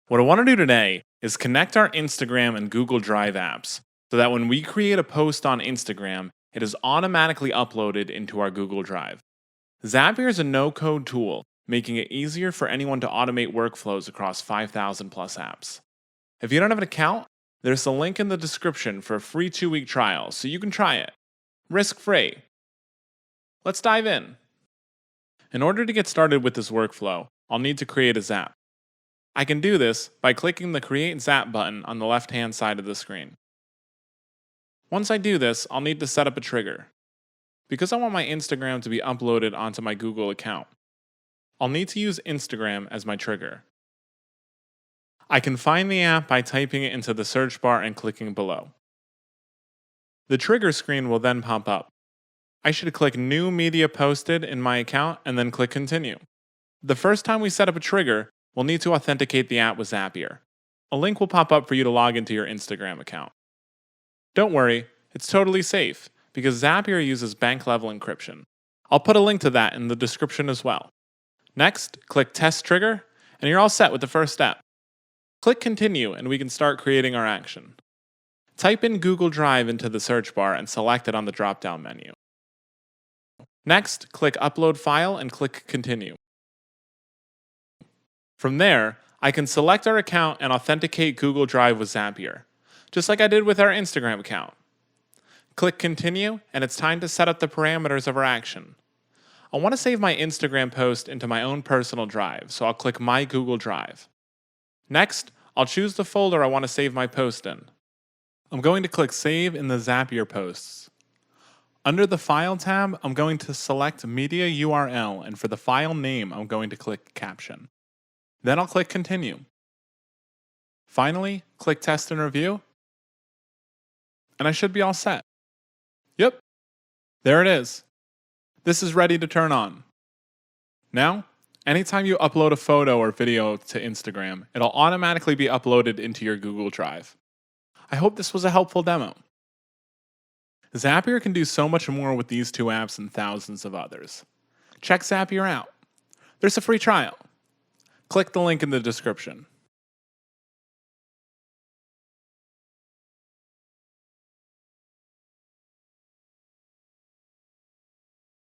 What I want to do today is connect our Instagram and Google Drive apps so that when we create a post on Instagram, it is automatically uploaded into our Google Drive. Zapier is a no-code tool, making it easier for anyone to automate workflows across 5,000 plus apps. If you don't have an account, there's a link in the description for a free 2-week trial so you can try it. Risk-free. Let's dive in. In order to get started with this workflow, I'll need to create a Zap. I can do this by clicking the Create Zap button on the left-hand side of the screen. Once I do this, I'll need to set up a trigger. Because I want my Instagram to be uploaded onto my Google account, I'll need to use Instagram as my trigger. I can find the app by typing it into the search bar and clicking below. The trigger screen will then pop up. I should click New Media Posted in my account and then click Continue. The first time we set up a trigger, we'll need to authenticate the app with Zapier. A link will pop up for you to log into your Instagram account. Don't worry, it's totally safe because Zapier uses bank-level encryption. I'll put a link to that in the description as well. Next, click Test Trigger, and you're all set with the first step. Click Continue, and we can start creating our action. Type in Google Drive into the search bar and select it on the drop-down menu. Next, click Upload File and click Continue. From there, I can select our account and authenticate Google Drive with Zapier, just like I did with our Instagram account. Click Continue, and it's time to set up the parameters of our action. I want to save my Instagram post into my own personal drive, so I'll click My Google Drive. Next, I'll choose the folder I want to save my post in. I'm going to click Save in the Zapier Posts. Under the File tab, I'm going to select Media URL, and for the file name, I'm going to click Caption. Then I'll click Continue. Finally, click Test and Review, and I should be all set. Yep, there it is. This is ready to turn on. Now, anytime you upload a photo or video to Instagram, it'll automatically be uploaded into your Google Drive. I hope this was a helpful demo. Zapier can do so much more with these two apps and thousands of others. Check Zapier out. There's a free trial. Click the link in the description.